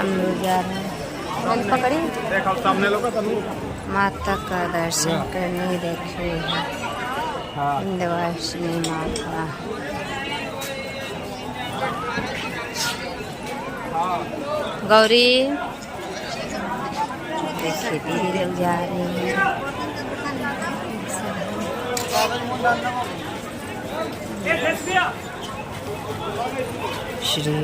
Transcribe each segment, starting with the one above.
हम लोग जा रहे हैं पकड़ी माता का दर्शन करने। देखिए विंध्यवासिनी माता। गौरी देखिए दीदी लोग जा रहे हैं। श्री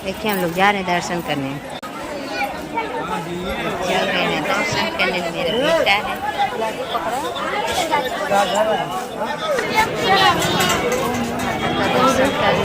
देखिए हम लोग जा रहे हैं दर्शन करने। चल रहे हैं दर्शन करने। मेरा बेटा है दर्शन करने।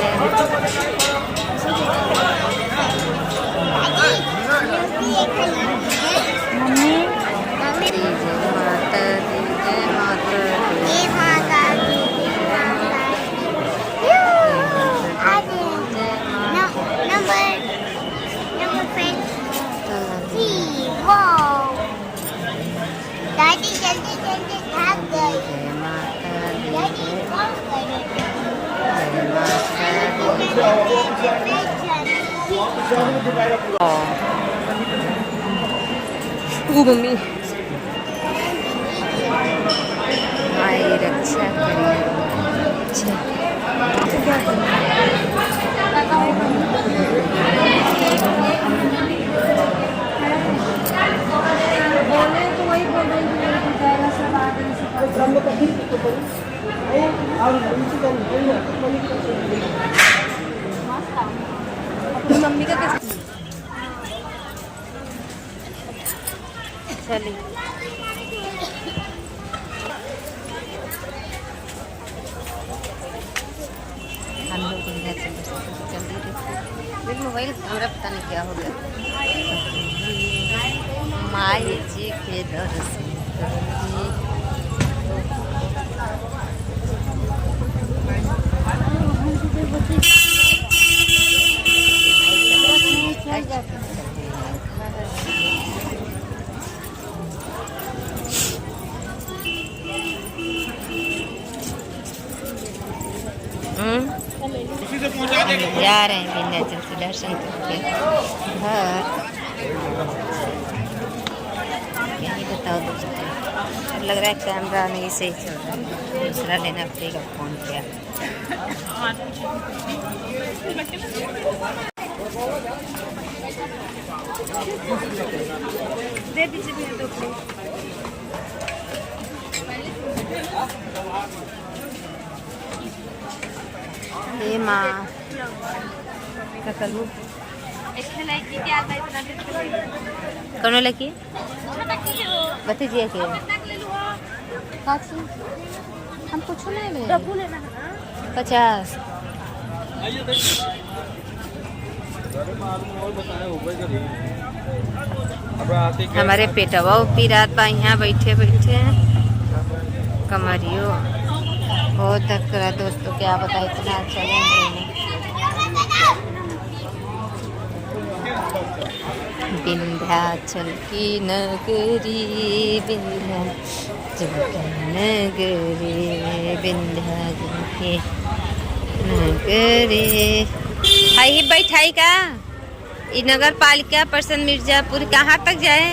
मम्मी माई रक्षा करें। मम्मी का चलिए हम लोग जल्दी मोबाइल हमारा पता नहीं क्या हो गया। माई जी के दर्शन जा रहे हैं विंध्याचल से दर्शन करके घर। यही बताओ दोस्तों, लग रहा है कैमरा नहीं सही चल रहा है, दूसरा लेना पड़ेगा। फोन किया दे दीजिए दो प्लेट। हे माँ क्या करूँ? कौन लगी बतीजिए के हम कुछ नहीं ले 50। हमारे पेटवा पी रात बा यहाँ बैठे बैठे कमरियो बहुत दर्द करा दोस्तों। क्या बताए इतना अच्छा विंध्याचल की नगरी, विंध्याचल की नगरी, विंध्याचल की नगरी। हाई बैठाई का ये नगर पालिका परिषद मिर्जापुर कहाँ तक जाए?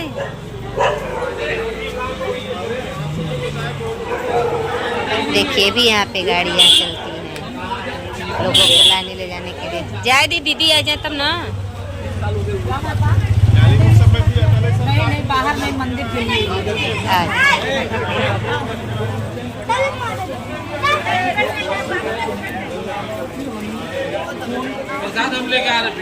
देखिए भी यहाँ पे गाड़ियाँ चलती हैं लोगों को लाने ले जाने के लिए। जाए दीदी आ जाए तब ना। नहीं बाहर नहीं मंदिर के लिए। हम लेके आ रहे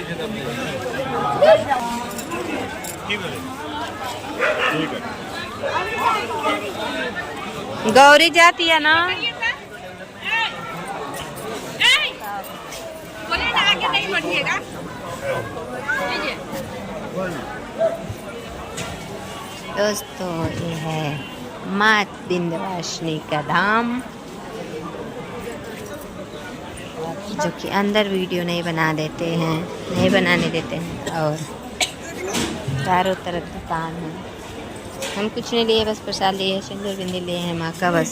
गौरी जाती है ना। बोले ना आगे नहीं बढ़िएगा। दोस्तों ये है माँ विंध्यवासिनी का धाम, जो कि अंदर वीडियो नहीं बना देते हैं, नहीं बनाने देते हैं, और चारों तरफ दुकान है। हम कुछ नहीं लिए, बस प्रसाद लिए, सिंदूर बिंदी लिए हैं माँ का बस।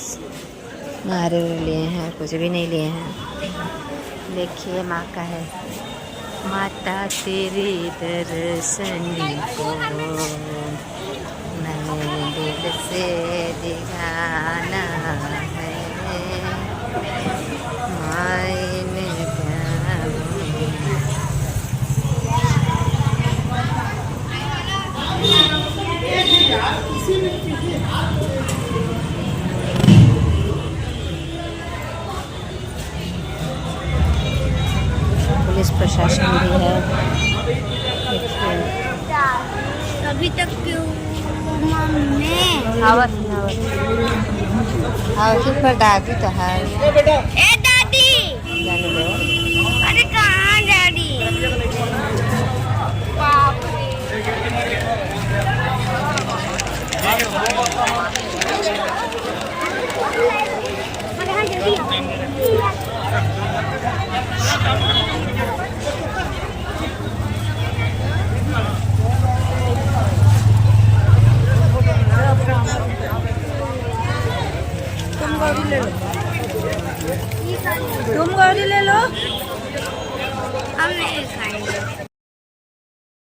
नारियल लिए हैं, कुछ भी नहीं लिए हैं। देखिए माँ का है, माता तेरी दर्शन को मैंने दिल से दिखाना है, मायने पुलिस प्रशासन भी है। अभी तक क्यों मम्मी आवाज पर दादी तो है। ए दादी, जाने दो। अरे कहाँ दादी? बाप रे। तुम गाड़ी ले लो। हम नहीं खाएंगे।